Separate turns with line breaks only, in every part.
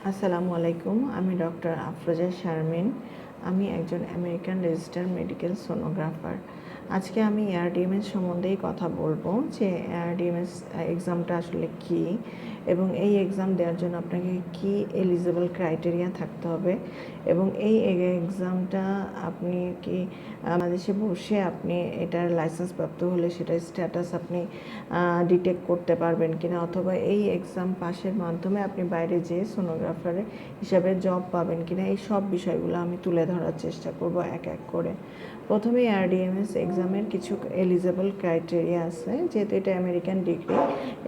আসসালামু আলাইকুম। আমি ডক্টর আফরোজা শারমিন। আমি একজন আমেরিকান রেজিস্টার্ড মেডিকেল সোনোগ্রাফার। আজকে আমি এআরডিএমএস সম্বন্ধেই কথা বলবো যে এআরডিএমএস এক্সামটা আসলে কী এবং এই এক্সাম দেওয়ার জন্য আপনাকে কী এলিজিবল ক্রাইটেরিয়া থাকতে হবে এবং এই এক্সামটা আপনি কি বাংলাদেশে বসে আপনি এটার লাইসেন্স প্রাপ্ত হলে সেটার স্ট্যাটাস আপনি ডিটেক্ট করতে পারবেন কিনা, অথবা এই এক্সাম পাসের মাধ্যমে আপনি বাইরে যেয়ে সোনোগ্রাফার হিসাবে জব পাবেন কিনা, এই সব বিষয়গুলো আমি তুলে ধরার চেষ্টা করব এক এক করে। প্রথমে এআরডিএমএস এক্সামের কিছু এলিজেবল ক্রাইটেরিয়া আছে। যেহেতু এটা আমেরিকান ডিগ্রি,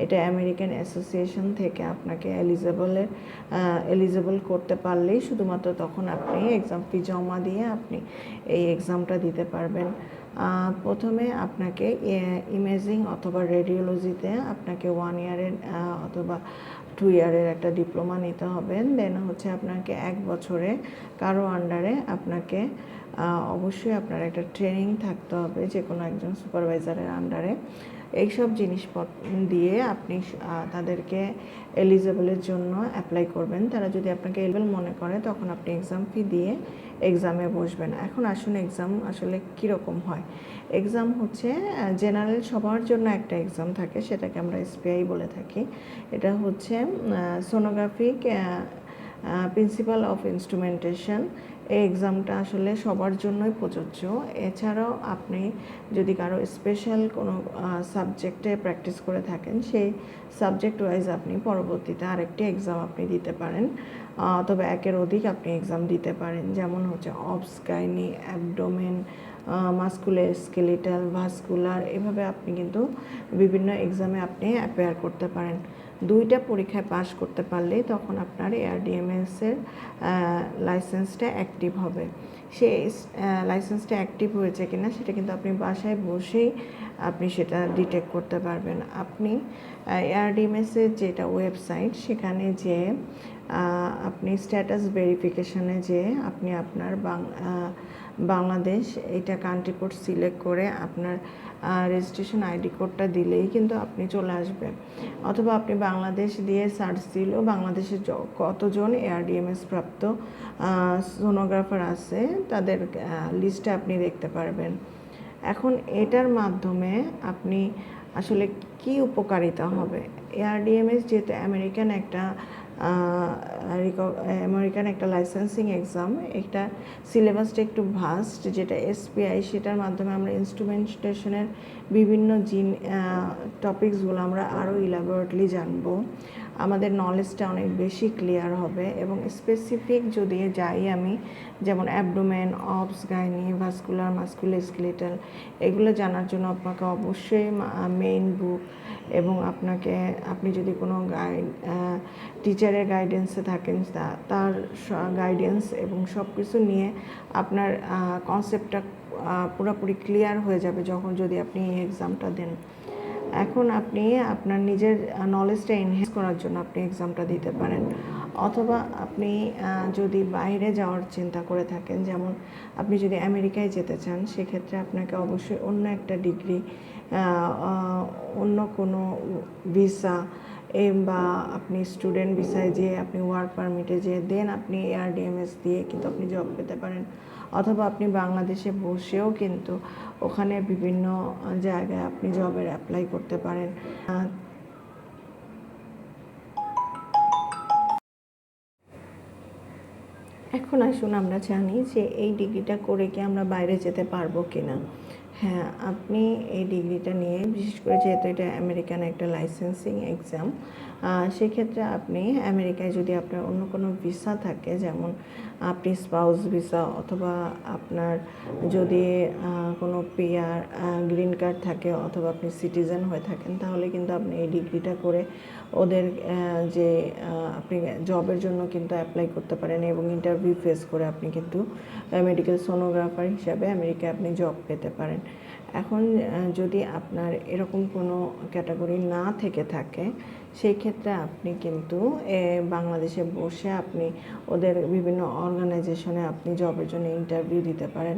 এটা আমেরিকান অ্যাসোসিয়েশন থেকে আপনাকে এলিজেবল করতে পারলেই শুধুমাত্র তখন আপনি এক্সাম ফি জমা দিয়ে আপনি এই এক্সামটা দিতে পারবেন। প্রথমে আপনাকে ইমেজিং অথবা রেডিওলজিতে আপনাকে 1 ইয়ারের অথবা 2 ইয়ারের একটা ডিপ্লোমা নিতে হবে। দেন হচ্ছে আপনাকে 1 বছরে কারো আন্ডারে আপনাকে অবশ্যই আপনার একটা ট্রেনিং থাকতে হবে যে কোনো একজন সুপারভাইজারের আন্ডারে। এইসব জিনিসপত্র দিয়ে আপনি তাদেরকে এলিজেবলের জন্য অ্যাপ্লাই করবেন। তারা যদি আপনাকে এলিজেবল মনে করে তখন আপনি এক্সাম ফি দিয়ে এক্সামে বসবেন। এখন আসুন এক্সাম আসলে কীরকম হয়। এক্সাম হচ্ছে জেনারেল সবার জন্য একটা এক্সাম থাকে, সেটাকে আমরা এসপিআই বলে থাকি। এটা হচ্ছে সোনোগ্রাফিক প্রিন্সিপাল অফ ইনস্ট্রুমেন্টেশন। এই এক্সামটা আসলে সবার জন্যই প্রযোজ্য। এছাড়াও আপনি যদি কারো স্পেশাল কোনো সাবজেক্টে প্র্যাকটিস করে থাকেন, সেই সাবজেক্ট ওয়াইজ আপনি পরবর্তীতে আরেকটি এক্সাম আপনি দিতে পারেন, তবে একের অধিক আপনি এক্সাম দিতে পারেন। যেমন হচ্ছে obs, gynae, abdomen, muscular skeletal, vascular, এভাবে আপনি কিন্তু বিভিন্ন এক্সামে আপনি অ্যাপিয়ার করতে পারেন। 2টা পরীক্ষায় পাশ করতে পারলেই তখন আপনার এআরডিএমএসের লাইসেন্সটা অ্যাক্টিভ হবে। সেই লাইসেন্সটা অ্যাক্টিভ হয়েছে কিনা সেটা কিন্তু আপনি বাসায় বসেই আপনি সেটা ডিটেক্ট করতে পারবেন। আপনি এআরডিএমএসের যেটা ওয়েবসাইট, সেখানে যে আপনি স্ট্যাটাস ভেরিফিকেশনে যে আপনি আপনার বাংলাদেশ এইটা কান্ট্রি কোড সিলেক্ট করে আপনার রেজিস্ট্রেশন আইডি কোডটা দিলেই কিন্তু আপনি চলে আসবেন। অথবা আপনি বাংলাদেশ দিয়ে সার্চ দিলেও বাংলাদেশের কতজন এআরডিএমএস প্রাপ্ত সোনোগ্রাফার আছে তাদের লিস্টে আপনি দেখতে পারবেন। এখন এটার মাধ্যমে আপনি আসলে কি উপকারিতা হবে। এআরডিএমএস যেহেতু আমেরিকান একটা লাইসেন্সিং এক্সাম, একটা সিলেবাসটা একটু ভাস্ট, যেটা এসপিআই, সেটার মাধ্যমে আমরা ইনস্ট্রুমেন্টেশনের বিভিন্ন টপিকসগুলো আমরা আরও ইলাবোরেটলি জানবো। আমাদের নলেজটা অনেক বেশি ক্লিয়ার হবে এবং স্পেসিফিক যদি যাই আমি, যেমন অ্যাবডোমেন, অবস, গাইনি, ভাস্কুলার, মাসকুলার স্কেলিটাল, এগুলো জানার জন্য আপনাকে অবশ্যই মেইন বুক এবং আপনি যদি কোনো টিচারের গাইডেন্সে থাকেন তার গাইডেন্স এবং সব কিছু নিয়ে আপনার কনসেপ্টটা পুরোপুরি ক্লিয়ার হয়ে যাবে যদি আপনি এই এক্সামটা দেন। এখন আপনি আপনার নিজের নলেজটা এনহ্যান্স করার জন্য আপনি এক্সামটা দিতে পারেন। অথবা আপনি যদি বাইরে যাওয়ার চিন্তা করে থাকেন, যেমন আপনি যদি আমেরিকায় যেতে চান, সেক্ষেত্রে আপনাকে অবশ্যই অন্য একটা ডিগ্রি, অন্য কোনো ভিসা বা আপনি স্টুডেন্ট ভিসায় যেয়ে আপনি ওয়ার্ক পারমিটে যেয়ে দেন আপনি এআরডিএমএস দিয়ে কিন্তু আপনি জব পেতে পারেন। অথবা আপনি বাংলাদেশে বসেও কিন্তু ওখানে বিভিন্ন জায়গায় আপনি জবের অ্যাপ্লাই করতে পারেন। এখন আসুন আমরা জানি যে এই ডিগ্রিটা করে কি আমরা বাইরে যেতে পারবো কিনা। হ্যাঁ, আপনি এই ডিগ্রিটা নিয়ে, বিশেষ করে যেহেতু এটা আমেরিকান একটা লাইসেন্সিং এক্সাম, সেক্ষেত্রে আপনি আমেরিকায় যদি আপনার অন্য কোনো ভিসা থাকে, যেমন আপনি স্পাউস ভিসা অথবা আপনার যদি কোনো পিআর গ্রিন কার্ড থাকে অথবা আপনি সিটিজেন হয়ে থাকেন, তাহলে কিন্তু আপনি এই ডিগ্রিটা করে ওদের যে আপনি জবের জন্য কিন্তু অ্যাপ্লাই করতে পারেন এবং ইন্টারভিউ ফেস করে আপনি কিন্তু মেডিকেল সোনোগ্রাফার হিসাবে আমেরিকায় আপনি জব পেতে পারেন। এখন যদি আপনার এরকম কোনো ক্যাটাগরি না থেকে থাকে, সেই ক্ষেত্রে আপনি কিন্তু বাংলাদেশে বসে আপনি ওদের বিভিন্ন অর্গানাইজেশনে আপনি জবের জন্য ইন্টারভিউ দিতে পারেন।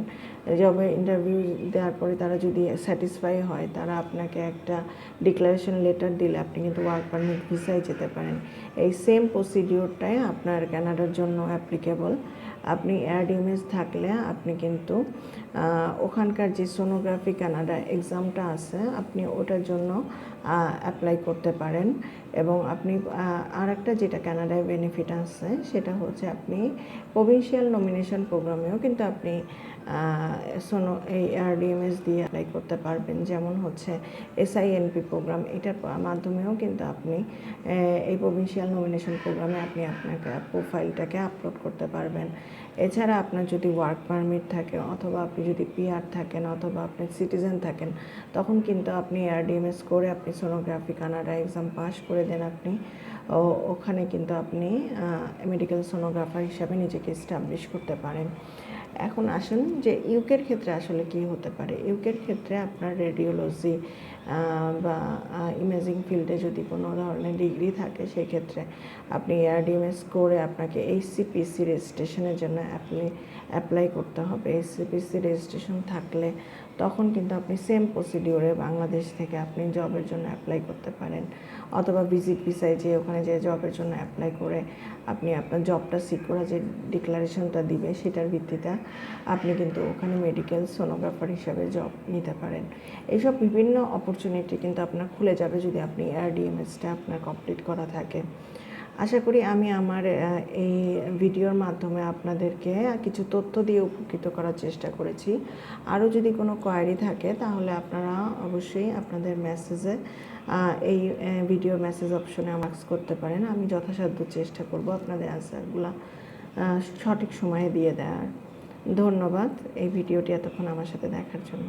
জবে ইন্টারভিউ দেওয়ার পরে তারা যদি স্যাটিসফাই হয়, তারা আপনাকে একটা ডিক্লারেশন লেটার দিলে আপনি কিন্তু ওয়ার্ক পারমিট ভিসায় যেতে পারেন। এই সেম প্রসিডিওরটাই আপনার কানাডার জন্য অ্যাপ্লিকেবল। আপনি এয়ারডিএমএস থাকলে আপনি কিন্তু ওখানকার যে সোনোগ্রাফি কানাডা এক্সামটা আছে আপনি ওটার জন্য অ্যাপ্লাই করতে পারেন। এবং আপনি আরেকটা যেটা কানাডায় বেনিফিট আছে সেটা হচ্ছে আপনি প্রভিন্সিয়াল নমিনেশন প্রোগ্রামেও কিন্তু আপনি এই এয়ারডিএমএস দিয়ে অ্যাপ্লাই করতে পারবেন। যেমন হচ্ছে SINP প্রোগ্রাম, এটার মাধ্যমেও কিন্তু আপনি এই প্রভিন্সিয়াল নমিনেশন প্রোগ্রামে আপনি আপনার প্রোফাইলটাকে আপলোড করতে পারবেন। এছাড়া আপনার যদি ওয়ার্ক পারমিট থাকে, অথবা আপনি যদি PR থাকেন, অথবা আপনি সিটিজেন থাকেন, তখন কিন্তু আপনি এয়ারডিএমএস করে আপনি সোনোগ্রাফি কানাডা এক্সাম পাস করে দেন আপনি ওখানে কিন্তু আপনি মেডিকেল সোনোগ্রাফার হিসাবে নিজেকে এস্টাবলিশ করতে পারেন। এখন আসুন যে ইউকের ক্ষেত্রে আসলে কি হতে পারে। ইউকের ক্ষেত্রে আপনার রেডিওলজি বা ইমেজিং ফিল্ডে যদি কোনো ধরনের ডিগ্রি থাকে, সেক্ষেত্রে আপনি এয়ারডিএমএস করে আপনাকে HCPC রেজিস্ট্রেশনের জন্য অ্যাপ্লাই করতে হবে। HCPC রেজিস্ট্রেশন থাকলে তখন কিন্তু আপনি সেম প্রসিডিওরে বাংলাদেশ থেকে আপনি জবের জন্য অ্যাপ্লাই করতে পারেন, অথবা ভিজিট ভিসায় যে ওখানে যে জবের জন্য অ্যাপ্লাই করে আপনি আপনার জবটা সিকিউর যে ডিক্লারেশনটা দিবে সেটার ভিত্তিতে আপনি কিন্তু ওখানে মেডিকেল সোনোগ্রাফার হিসাবে জব নিতে পারেন। এইসব বিভিন্ন অপরচুনিটি কিন্তু আপনার খুলে যাবে যদি আপনি এয়ারডিএমএসটা আপনার কমপ্লিট করা থাকে। আশা করি আমি আমার এই ভিডিওর মাধ্যমে আপনাদেরকে কিছু তথ্য দিয়ে উপকৃত করার চেষ্টা করেছি। আরও যদি কোনো কোয়ারি থাকে তাহলে আপনারা অবশ্যই আপনাদের মেসেজে এই ভিডিওর মেসেজ অপশনে আমাকে করতে পারেন। আমি যথাসাধ্য চেষ্টা করব আপনাদের অ্যান্সারগুলো সঠিক সময়ে দিয়ে দেওয়ার। ধন্যবাদ এই ভিডিওটি এতক্ষণ আমার সাথে দেখার জন্য।